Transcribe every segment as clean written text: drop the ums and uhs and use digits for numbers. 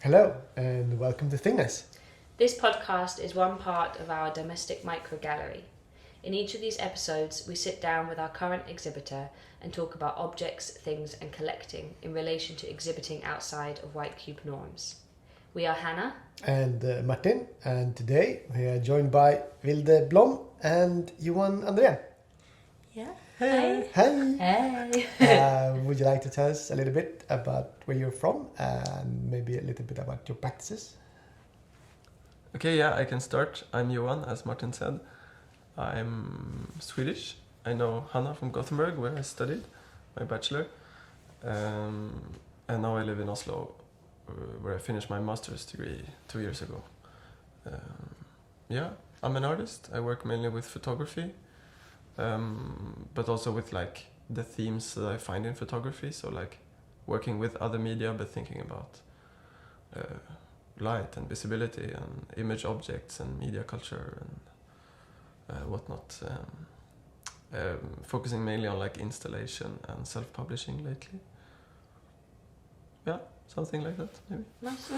Hello, and welcome to Thingness. This podcast is one part of our domestic micro-gallery. In each of these episodes, we sit down with our current exhibitor and talk about objects, things and collecting in relation to exhibiting outside of white cube norms. We are Hannah And Martin, and today we are joined by Vilde Blom and Johan Andrén. Yeah. Hey. Hey. Would you like to tell us a little bit about where you're from and maybe a little bit about your practices? Okay, yeah, I can start. I'm Johan, as Martin said. I'm Swedish. I know Hannah from Gothenburg, where I studied my Bachelor. And now I live in Oslo, where I finished my master's degree 2 years ago. Yeah, I'm an artist. I work mainly with photography, but also with like the themes that I find in photography. So like working with other media, but thinking about light and visibility and image objects and media culture and whatnot. Focusing mainly on like installation and self-publishing lately. Yeah, something like that maybe. Nice.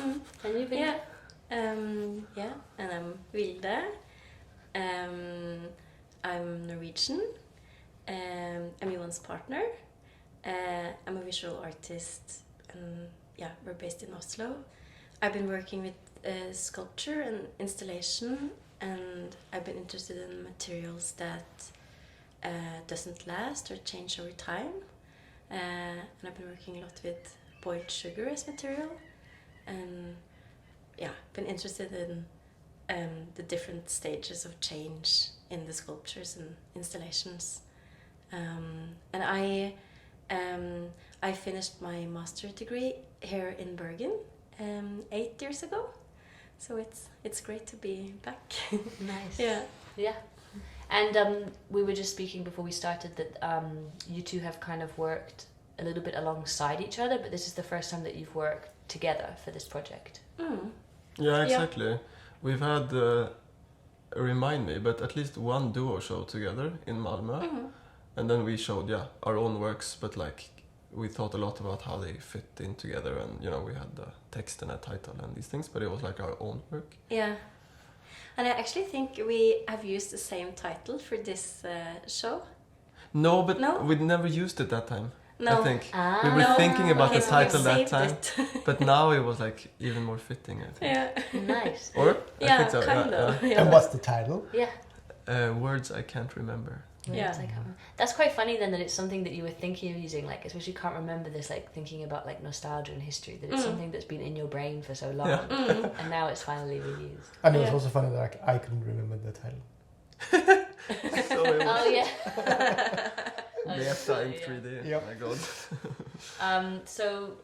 And you, Vilde? Yeah, and I'm Vilde. I'm Norwegian. I'm Johan's partner. I'm a visual artist, and yeah, we're based in Oslo. I've been working with sculpture and installation, and I've been interested in materials that doesn't last or change over time. And I've been working a lot with boiled sugar as material, and yeah, been interested in the different stages of change in the sculptures and installations. And I finished my master degree here in Bergen 8 years ago, so it's great to be back. Nice. Yeah. And we were just speaking before we started that you two have kind of worked a little bit alongside each other, but this is the first time that you've worked together for this project. Yeah, exactly. We've had, remind me, but at least one duo show together in Malmö. And then we showed, our own works, but like we thought a lot about how they fit in together, and we had the text and a title and these things, but it was like our own work. Yeah. And I actually think we have used the same title for this show. No, but we'd never used it that time. No. I think we were thinking about the title that time, it. but now it was like even more fitting, I think. Yeah. Nice. Or? I Yeah, think so, kind of. Yeah. And what's the title? Yeah. Words I can't remember. Yeah. That's quite funny then, that it's something that you were thinking of using, like, especially can't remember this, like thinking about like nostalgia and history, that it's something that's been in your brain for so long, and now it's finally reused. And it was also funny that I couldn't remember the title. So it was Oh yeah. Beta in 3D. Yep. Oh my god.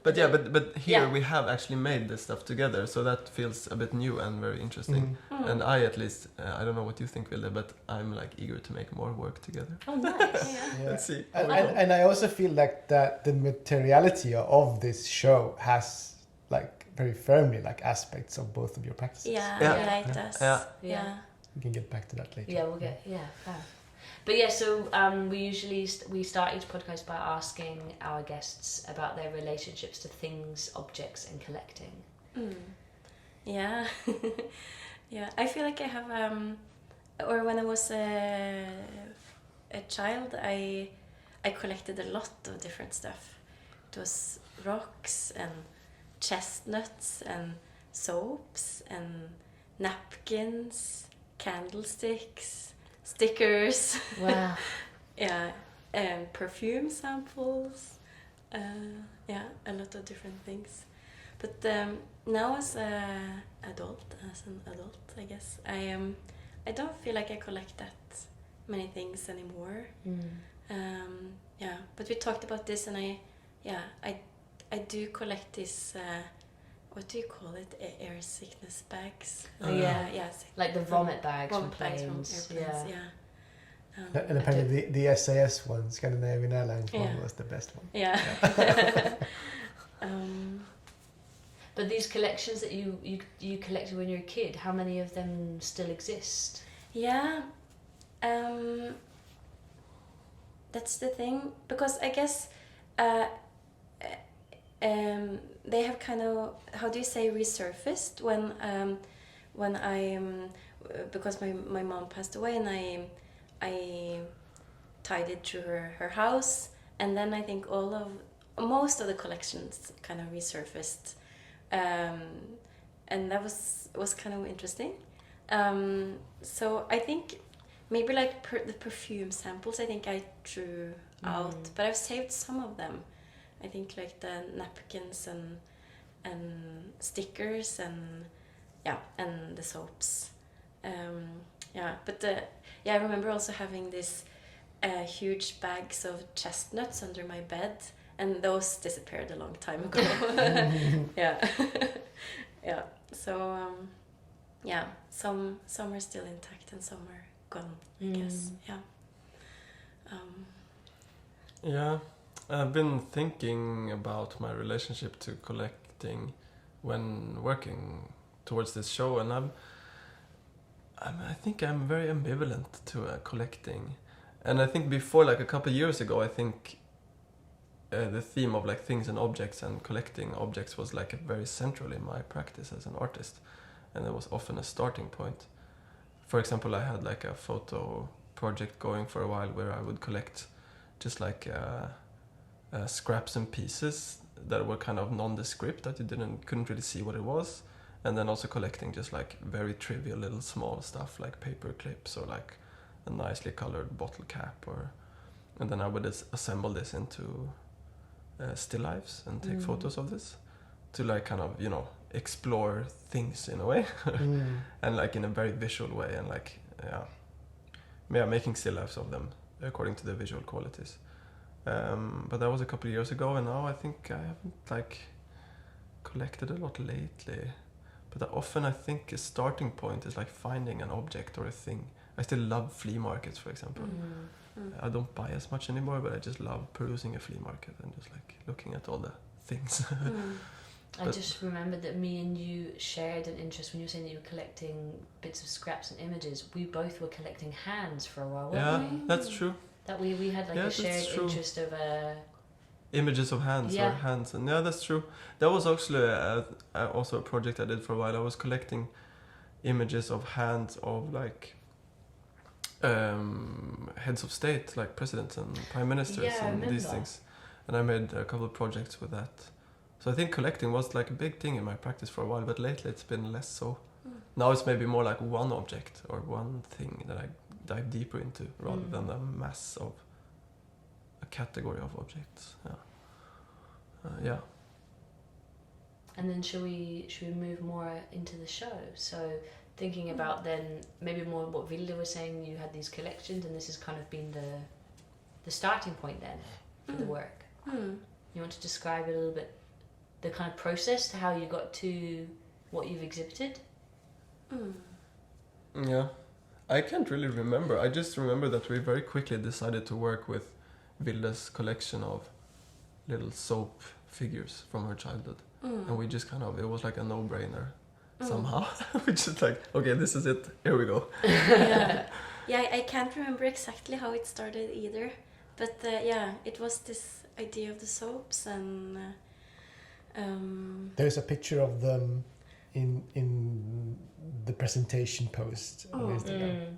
But But here we have actually made this stuff together, so that feels a bit new and very interesting. And I, at least, I don't know what you think, Vilde, but I'm like eager to make more work together. Oh, nice. Yeah. Let's see. And I also feel like that the materiality of this show has like very firmly like aspects of both of your practices. Yeah, it does. Yeah. We can get back to that later. Yeah, we'll get fair. But yeah, so we usually we start each podcast by asking our guests about their relationships to things, objects, and collecting. Yeah. Yeah, I feel like I have or when I was a child, I collected a lot of different stuff. It was rocks and chestnuts and soaps and napkins, candlesticks, stickers. Wow. Yeah, and perfume samples. A lot of different things. But now as an adult, I guess, I don't feel like I collect that many things anymore. But we talked about this, and I do collect this. What do you call it? Air sickness bags. Like the vomit bags from Vomit bags from planes. airplanes. Yeah. And apparently the SAS one, Scandinavian Airlines one, Yeah. was the best one. Yeah. But these collections that you collected when you were a kid, how many of them still exist? Yeah. That's the thing, because I guess they have kind of, how do you say, resurfaced when I because my mom passed away, and I tidied through her house, and then I think most of the collections kind of resurfaced, and that was kind of interesting. So I think maybe like the perfume samples I think I threw out, but I've saved some of them. I think like the napkins and stickers and the soaps. But I remember also having this huge bags of chestnuts under my bed, and those disappeared a long time ago. Yeah. So some are still intact and some are gone, I guess. Yeah, I've been thinking about my relationship to collecting when working towards this show, and I think I'm very ambivalent to collecting. And I think before, like a couple of years ago, I think the theme of like things and objects and collecting objects was like very central in my practice as an artist, and it was often a starting point. For example, I had like a photo project going for a while where I would collect just like scraps and pieces that were kind of nondescript, that you couldn't really see what it was, and then also collecting just like very trivial little small stuff like paper clips or like a nicely colored bottle cap, and then I would assemble this into still lifes and take photos of this to like kind of, you know, explore things in a way and like in a very visual way, and like making still lifes of them according to the visual qualities. But that was a couple of years ago, and now I think I haven't like collected a lot lately. But often I think a starting point is like finding an object or a thing. I still love flea markets, for example. I don't buy as much anymore, but I just love perusing a flea market and just like looking at all the things. I just remembered that me and you shared an interest when you were saying that you were collecting bits of scraps and images. We both were collecting hands for a while, weren't we? That's true. That we had like a shared interest of images of hands or hands, and that's true. That was actually also a project I did for a while. I was collecting images of hands of like heads of state, like presidents and prime ministers and these things, and I made a couple of projects with that. So I think collecting was like a big thing in my practice for a while, but lately it's been less so. Now it's maybe more like one object or one thing that I dive deeper into rather than the mass of a category of objects. And then should we move more into the show? So thinking about then maybe more what Vilde was saying, you had these collections and this has kind of been the starting point then for the work. You want to describe a little bit the kind of process to how you got to what you've exhibited? Yeah, I can't really remember. I just remember that we very quickly decided to work with Vilde's collection of little soap figures from her childhood. And we just kind of, it was like a no-brainer somehow. We just like, okay, this is it, here we go. I can't remember exactly how it started either, but it was this idea of the soaps, and there's a picture of them in the presentation post on Instagram.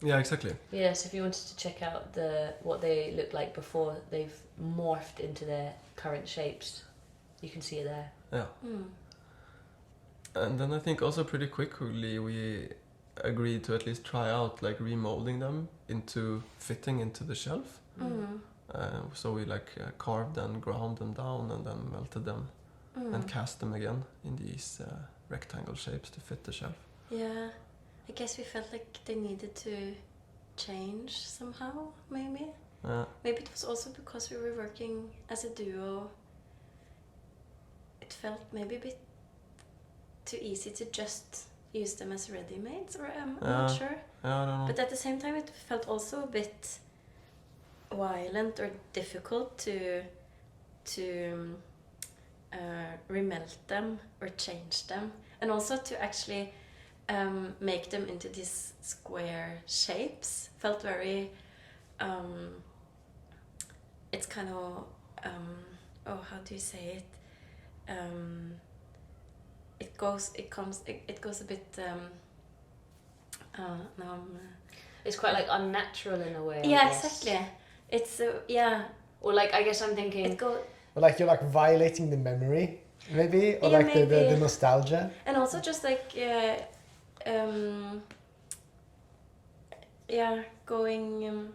Yeah, exactly. Yes, if you wanted to check out what they looked like before they've morphed into their current shapes, you can see it there. Yeah. And then I think also pretty quickly we agreed to at least try out like remolding them into fitting into the shelf. So we like carved and ground them down and then melted them and cast them again in these rectangle shapes to fit the shelf. Yeah, I guess we felt like they needed to change somehow, maybe. Maybe it was also because we were working as a duo. It felt maybe a bit too easy to just use them as ready-mades, or I'm not sure. I don't know. But at the same time, it felt also a bit violent or difficult to remelt them or change them, and also to actually make them into these square shapes felt very it's kind of how do you say it, it goes a bit. Now I'm. It's quite like unnatural in a way. I Yeah, guess. exactly. It's yeah. Or like I guess I'm thinking. It go. Or like you're like violating the memory, maybe, or Yeah, like the maybe. nostalgia. And also just like going.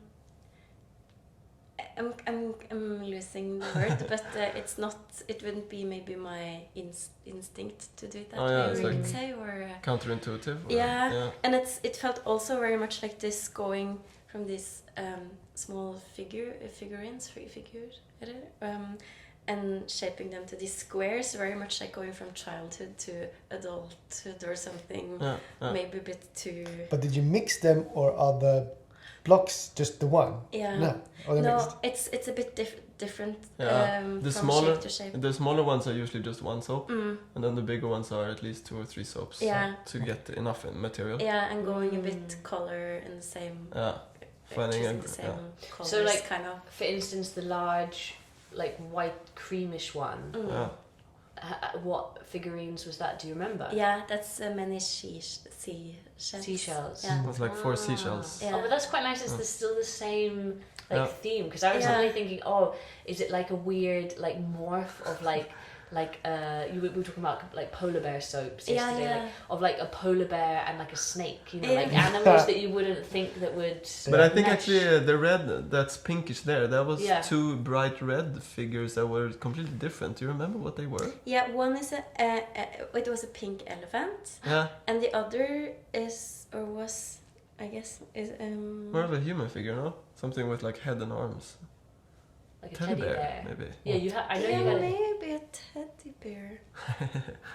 I'm losing the word, but it's not. It wouldn't be maybe my instinct to do it that way, it's we like could say, or counterintuitive. Or, yeah. And it felt also very much like this going from these small figurines, and shaping them to these squares, very much like going from childhood to adulthood or something. Maybe a bit too. But did you mix them, or are the blocks just the one? Yeah. No. Or they're No, mixed? it's a bit different The from smaller shape to shape. the smaller ones are usually just one soap, and then the bigger ones are at least 2 or 3 soaps. Yeah. To get enough material. Yeah, and going a bit color in the same. Yeah. Finding choosing the same colors, So, like, kind of. For instance, the large, like white creamish one. Yeah. What figurines was that? Do you remember? Yeah, that's many seashells. Seashells. Yeah. It was like 4 seashells. Yeah. Oh, but that's quite nice. It's still the same Yeah. theme, because I was suddenly thinking, oh, is it like a weird like morph of we were talking about like polar bear soaps yesterday, Yeah. like of like a polar bear and like a snake, Yeah. like animals that you wouldn't think that would. But I think mesh. actually the red that's pinkish there, that was Yeah. 2 bright red figures that were completely different. Do you remember what they were? Yeah, one is it was a pink elephant, Yeah. and the other is or was, I guess, is More of a human figure, no? Something with like head and arms. like a Teddy teddy bear, maybe. Yeah, you have. I know yeah, you had. maybe a teddy bear.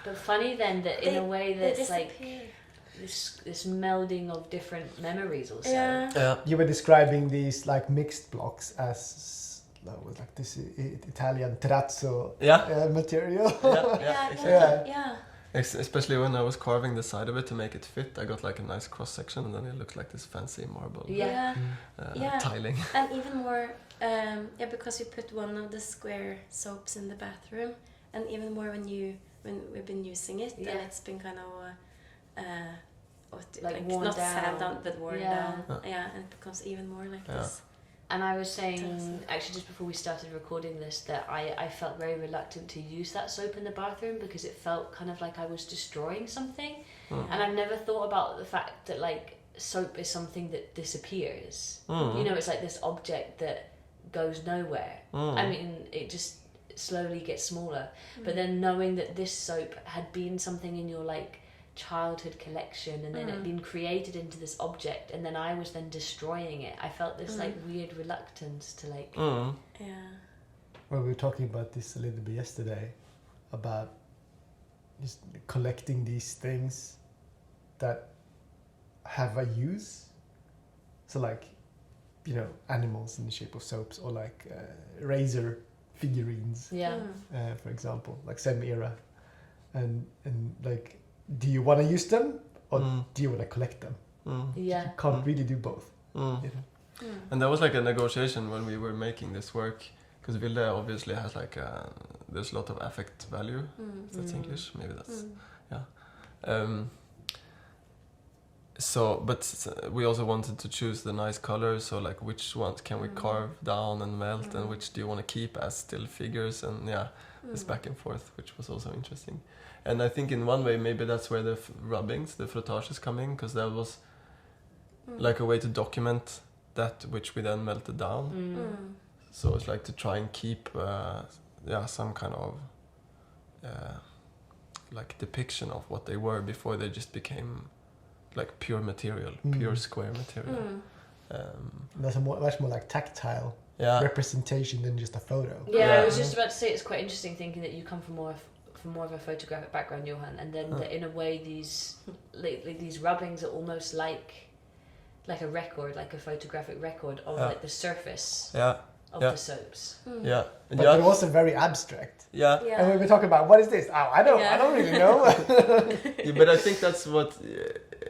But funny then that in a way They that's like disappear. this melding of different memories also. Yeah. Yeah. You were describing these like mixed blocks as like this Italian terrazzo material. Yeah, exactly. Yeah. Especially when I was carving the side of it to make it fit, I got like a nice cross section, and then it looked like this fancy marble Yeah. tiling. And even more, because you put one of the square soaps in the bathroom, and even more when we've been using it, and it's been kind of like worn not down. sand down, but worn down. Yeah. And it becomes even more like this. And I was saying, actually, just before we started recording this, that I felt very reluctant to use that soap in the bathroom because it felt kind of like I was destroying something. And I've never thought about the fact that, like, soap is something that disappears. You know, it's like this object that goes nowhere. I mean, it just slowly gets smaller. But then knowing that this soap had been something in your, like, childhood collection, and then it been created into this object, and then I was then destroying it, I felt this like weird reluctance to like Well, we were talking about this a little bit yesterday, about just collecting these things that have a use. So like, you know, animals in the shape of soaps, or like razor figurines, for example, like same era, and like, do you want to use them, or do you want to collect them? Yeah. You can't really do both. You know? And that was like a negotiation when we were making this work, because Vilde obviously has like there's a lot of affect value. If that's English, maybe that's So, but we also wanted to choose the nice colors. So, like, which ones can we carve down and melt, and which do you want to keep as still figures? And this back and forth, which was also interesting. And I think in one way, maybe that's where the rubbings, the frottages come in, because that was like a way to document that, which we then melted down. So it's like to try and keep, some kind of like depiction of what they were before they just became like pure material, pure square material. That's a much more like tactile representation than just a photo. I was just about to say, it's quite interesting thinking that you come from more of a photographic background, Johan, and then that in a way these these rubbings are almost like a record, like a photographic record of like the surface of the soaps. Yeah, But they're also very abstract. Yeah. And when we talk about what is this, I don't really know. But I think that's what,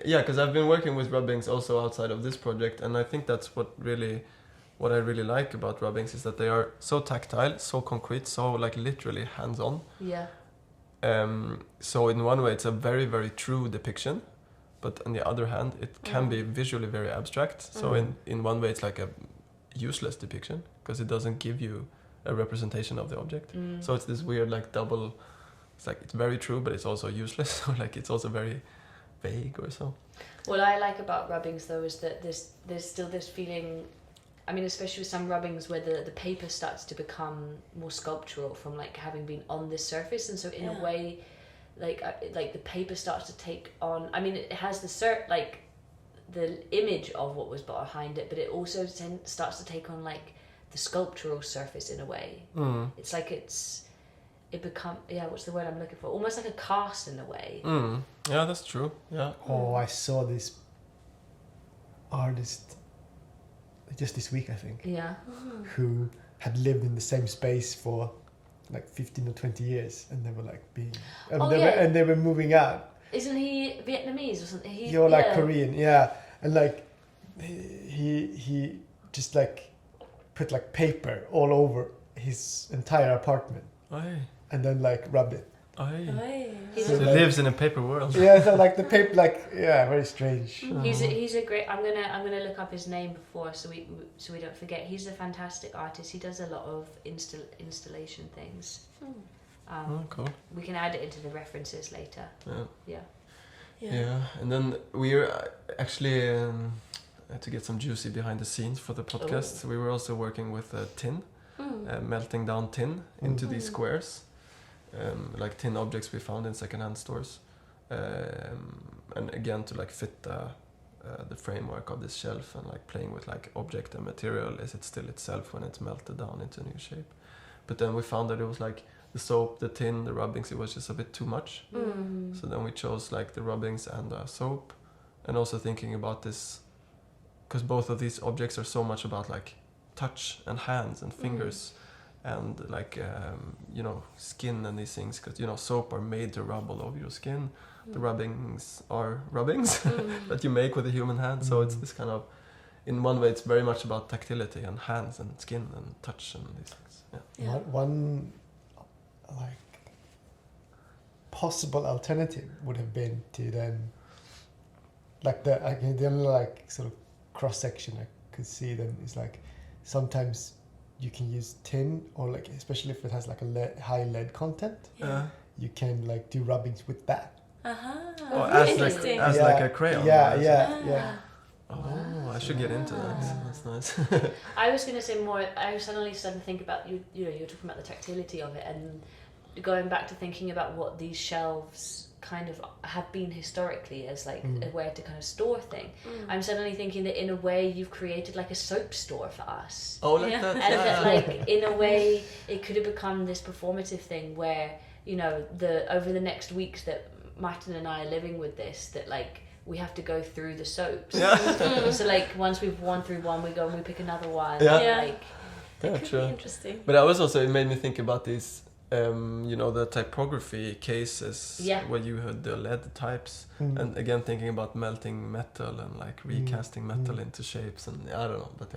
because I've been working with rubbings also outside of this project, and I think that's what I really like about rubbings is that they are so tactile, so concrete, so like literally hands-on. Yeah. So in one way, it's a very, very true depiction, but on the other hand, it can be visually very abstract. So in one way, it's like a useless depiction because it doesn't give you a representation of the object. So it's this weird like double. It's like it's very true, but it's also useless. So like it's also very vague or so. What I like about rubbings though is that there's still this feeling. I mean, especially with some rubbings where the paper starts to become more sculptural from like having been on this surface, and so in a way, like the paper starts to take on. I mean, it has the image of what was behind it, but it also starts to take on like the sculptural surface in a way. It's like it become what's the word I'm looking for? Almost like a cast in a way. Yeah, that's true. Yeah. Oh, I saw this artist just this week, I think. Yeah. Who had lived in the same space for like 15 or 20 years, and they were like and they were moving out. Isn't he Vietnamese or something? You're like Korean, yeah. And like he just like put like paper all over his entire apartment. Aye. And then like rubbed it. Aye. So he lives in a paper world. Yeah, so like the paper, like very strange. He's a great. I'm gonna look up his name before so we don't forget. He's a fantastic artist. He does a lot of installation things. Cool. We can add it into the references later. Yeah. And then we're actually to get some juicy behind the scenes for the podcast. We were also working with tin, melting down tin into these squares. Like tin objects we found in secondhand stores, and again to like fit the framework of this shelf, and like playing with like object and material. Is it still itself when it's melted down into a new shape? But then we found that it was like the soap, the tin, the rubbings, it was just a bit too much. So then we chose like the rubbings and the soap, and also thinking about this because both of these objects are so much about like touch and hands and fingers. And like skin and these things, because soap are made to rub all over your skin. The rubbings are rubbings that you make with a human hand. So it's this kind of, in one way, it's very much about tactility and hands and skin and touch and these things. Yeah. One like possible alternative would have been to then like the only like sort of cross section I could see then is like sometimes you can use tin, or like especially if it has like a high lead content, you can like do rubbings with that. As like a crayon. Yeah. Oh, I should get into that. That's nice. I was going to say more. I was suddenly starting to think about you were talking about the tactility of it, and going back to thinking about what these shelves kind of have been historically as like a way to kind of store thing. I'm suddenly thinking that in a way you've created like a soap store for us. Oh, like that. And that like in a way it could have become this performative thing where over the next weeks that Martin and I are living with this, that like we have to go through the soaps. So like once we've worn through one, we go and we pick another one. That could true. be interesting. But it made me think about these the typography cases where you had the lead types, and again thinking about melting metal and like recasting metal into shapes, and I don't know, but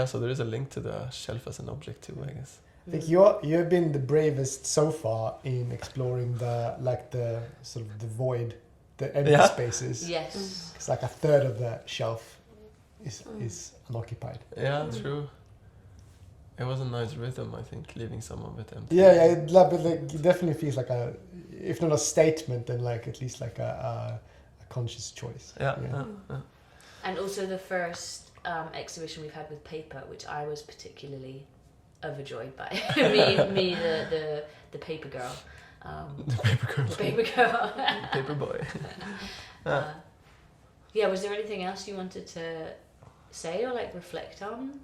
so there is a link to the shelf as an object too, I guess. I think you've been the bravest so far in exploring the sort of the void, the empty spaces. Yes. It's like a third of the shelf is unoccupied. Yeah, true. It was a nice rhythm, I think, leaving some of it empty. It definitely feels like if not a statement, then like at least like a conscious choice. Yeah. And also the first exhibition we've had with paper, which I was particularly overjoyed by. me, the paper girl. The paper girl. The paper girl. The paper boy. Was there anything else you wanted to say or like reflect on?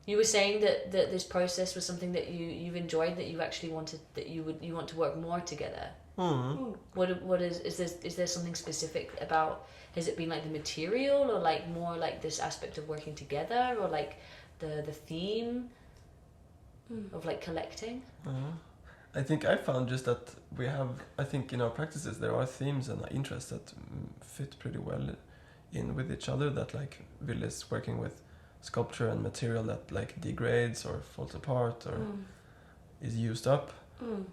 You were saying that this process was something that you've enjoyed, that you actually wanted, that you want to work more together. What is there something specific about? Has it been like the material, or like more like this aspect of working together, or like the theme of like collecting? I think I found just that I think in our practices there are themes and interests that fit pretty well in with each other. That like Vilde is working with sculpture and material that like degrades or falls apart, or is used up,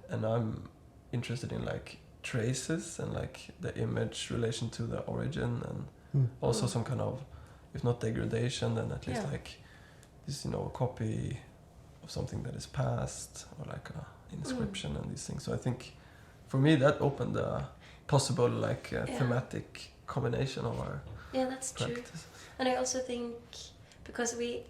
and I'm interested in like traces and like the image relation to the origin, and also some kind of, if not degradation, then at least like this, you know, a copy of something that is past, or like a inscription and these things. So I think for me that opened a possible like thematic combination of our that's practice. true. And I also think because we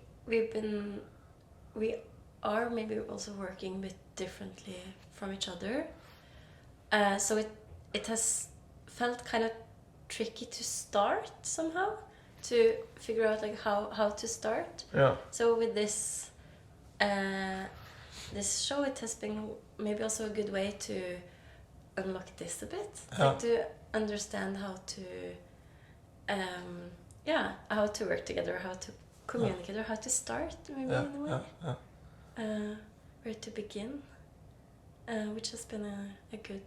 are maybe also working a bit differently from each other, so it has felt kind of tricky to start somehow, to figure out like how to start. So with this this show, it has been maybe also a good way to unlock this a bit, like to understand how to how to work together, how to communicate, or how to start maybe in a way, where to begin, which has been a good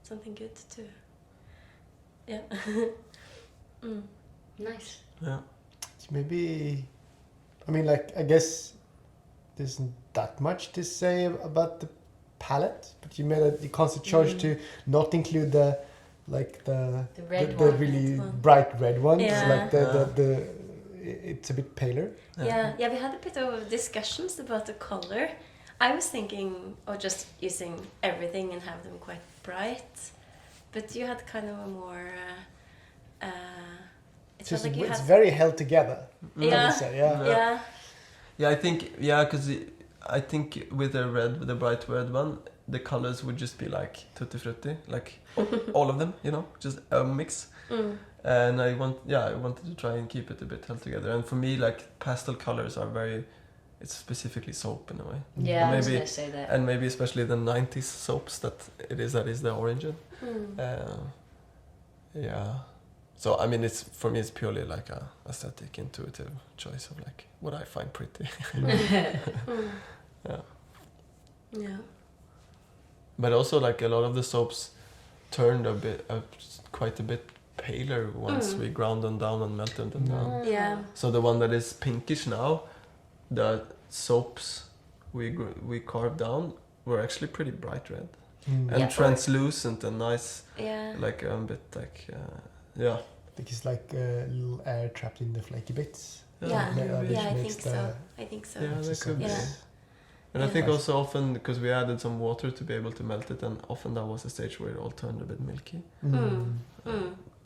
something good to Nice. Maybe, I mean, like, I guess there isn't that much to say about the palette, but you made a conscious choice to not include the red the one. really bright red ones, like Yeah. it's a bit paler. we had a bit of discussions about the color. I was thinking of just using everything and have them quite bright, but you had kind of a more It's very held together. I would say, I think because I think with the bright red one, the colors would just be like tutti frutti, like all of them, you know, just a mix. And I wanted to try and keep it a bit held together. And for me, like pastel colors are it's specifically soap in a way. Yeah, and I was going to say that. And maybe especially the 90s soaps that is the origin. So I mean, for me it's purely like a aesthetic, intuitive choice of like what I find pretty. But also like a lot of the soaps turned quite a bit paler once we ground them down and melted them down. So the one that is pinkish now, the soaps we carved down were actually pretty bright red and translucent and nice, like a bit like I think it's like a little air trapped in the flaky bits. I think so. Yeah, that could be. And I think also often because we added some water to be able to melt it, and often that was a stage where it all turned a bit milky.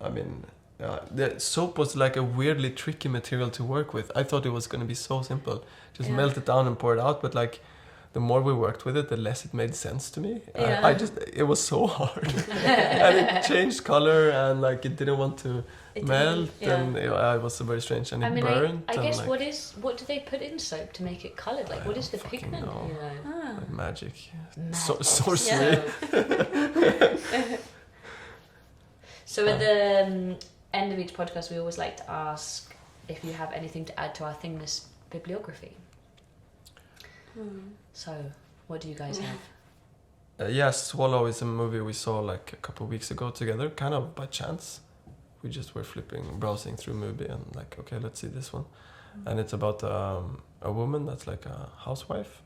I mean, the soap was like a weirdly tricky material to work with. I thought it was going to be so simple, just melt it down and pour it out. But like, the more we worked with it, the less it made sense to me. It was so hard, and it changed color, and like it didn't want to melt, and it was very strange, and it burned. I guess what do they put in soap to make it coloured? Like, what is the pigment? Know. You know? Like magic. Sorcery. So at the end of each podcast, we always like to ask if you have anything to add to our Thingness bibliography. So, what do you guys have? Swallow is a movie we saw like a couple of weeks ago together, kind of by chance. We just were browsing through Mubi and like, okay, let's see this one. And it's about a woman that's like a housewife,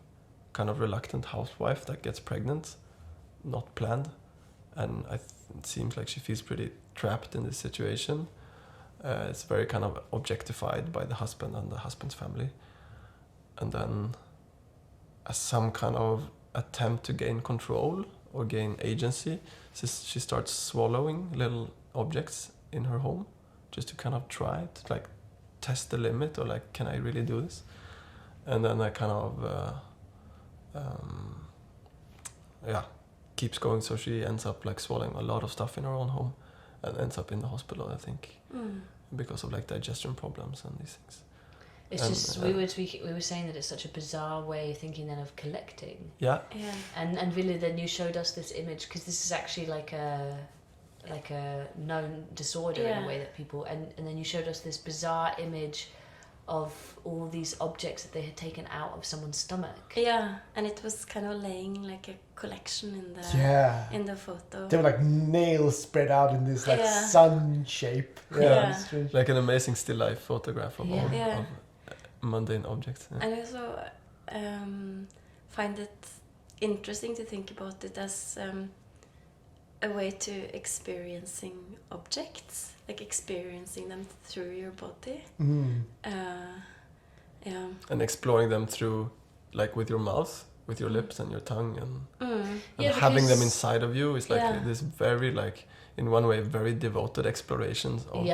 kind of reluctant housewife that gets pregnant, not planned. And it seems like she feels pretty trapped in this situation. It's very kind of objectified by the husband and the husband's family. And then as some kind of attempt to gain control or gain agency, she starts swallowing little objects in her home just to kind of try to like test the limit, or like, can I really do this? And then I kind of keeps going, so she ends up like swallowing a lot of stuff in her own home and ends up in the hospital, I think, because of like digestion problems and these things. It's just we were saying that it's such a bizarre way of thinking then of collecting. And Vilde, then you showed us this image, because this is actually like a known disorder in a way that people, and then you showed us this bizarre image of all these objects that they had taken out of someone's stomach. And it was kind of laying like a collection in the photo. They were like nails spread out in this like sun shape. Like an amazing still life photograph of all of mundane objects. And also find it interesting to think about it as a way to experiencing objects, like experiencing them through your body. Yeah. And exploring them through, like with your mouth, with your lips and your tongue, and having them inside of you is like this very, like, in one way, very devoted explorations of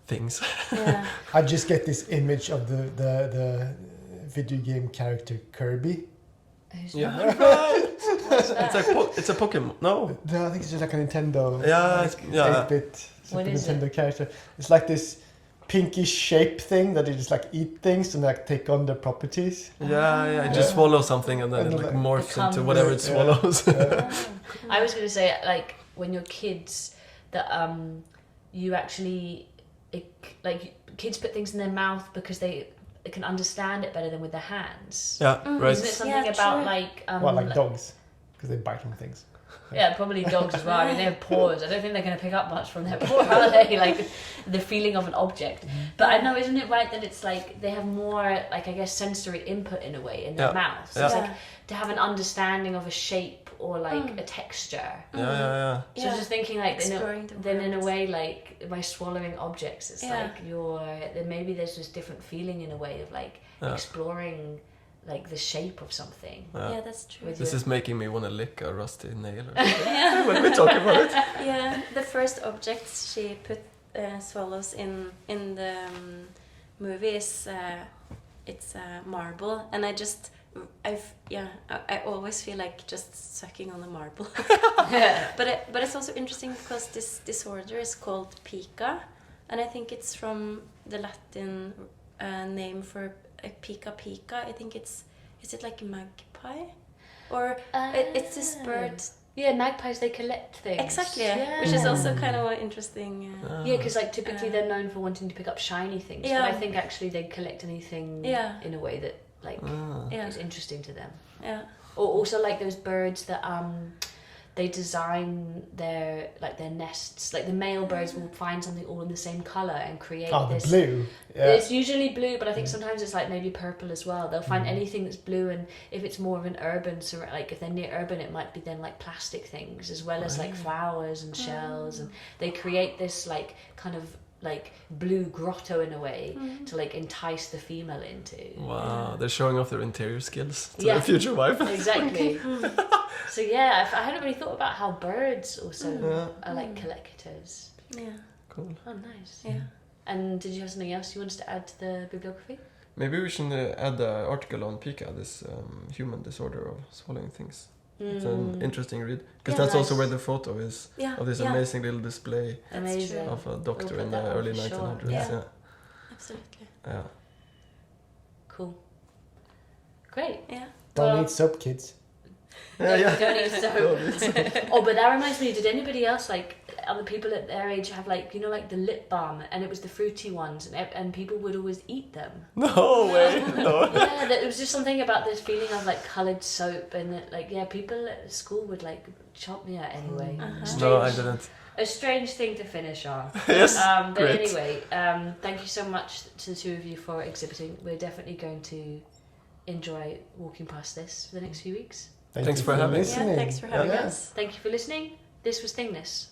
things. Yeah. I just get this image of the video game character Kirby. Yeah, right. It's a Pokemon. No, I think it's just like a Nintendo. Yeah, like, yeah. 8-bit Super What is Nintendo character. It's like this pinkish shape thing that they just like eat things and like take on their properties. Yeah. It just swallows something and then And it like like morphs into becomes- whatever it swallows. I was going to say, like, when you're kids, that you actually, like, kids put things in their mouth because they can understand it better than with their hands. Yeah, right. Isn't it something about, true. like... Well, like dogs, because they bite on things. Yeah, probably dogs as well. I mean, they have paws. I don't think they're going to pick up much from their paw, are they? Like, the feeling of an object. But I know, isn't it right that it's like they have more, like, I guess, sensory input in a way in their mouth. So it's like to have an understanding of a shape or like a texture. Yeah. So just thinking, like, Exploring the then in a world. way, like, by swallowing objects, it's like then maybe there's this different feeling in a way of like exploring like the shape of something. Yeah, that's true. This is making me want to lick a rusty nail or something. When we talk about it. Yeah, the first objects she swallows in the movie is it's marble, and I always feel like just sucking on the marble. But it's also interesting because this disorder is called pica, and I think it's from the Latin name for pica pica. I think is it like a magpie, or it's this bird. Yeah, magpies, they collect things. Exactly, Yeah. which is also kind of an interesting. Yeah, because like typically they're known for wanting to pick up shiny things, but I think actually they collect anything in a way that like is interesting to them. Yeah. Or also like those birds that they design their nests. Like the male birds will find something all in the same color and create this. The blue. Yeah. It's usually blue, but I think sometimes it's like maybe purple as well. They'll find anything that's blue, and if it's more of an urban, so like if they're near urban, it might be then like plastic things as well as like flowers and shells, and they create this like kind of like blue grotto in a way to like entice the female into. Wow, they're showing off their interior skills to Yeah. their future wife. Exactly. So yeah, I hadn't really thought about how birds also are like collectors. Yeah. Cool. Oh, nice. Yeah. And did you have something else you wanted to add to the bibliography? Maybe we should add an article on pica, this human disorder of swallowing things. It's an interesting read, because that's also nice. where the photo is of this amazing little display Amazing. of a doctor We'll in put the that on early for sure. 1900s. Yeah. Absolutely. Yeah. Cool. Great. Yeah. Don't Well- eat soap, kids. Don't eat soap. Oh, but that reminds me, did anybody else, like, other people at their age have, like, you know, like the lip balm, and it was the fruity ones, and people would always eat them? No way. No. Yeah, it was just something about this feeling of, like, coloured soap, and, that, like, yeah, people at school would, like, chop me out anyway. No, I didn't. A strange thing to finish on. Yes. But great. anyway, thank you so much to the two of you for exhibiting. We're definitely going to enjoy walking past this for the next few weeks. Thanks for having us. Yeah, thanks for having us. Thank you for listening. This was Thingness.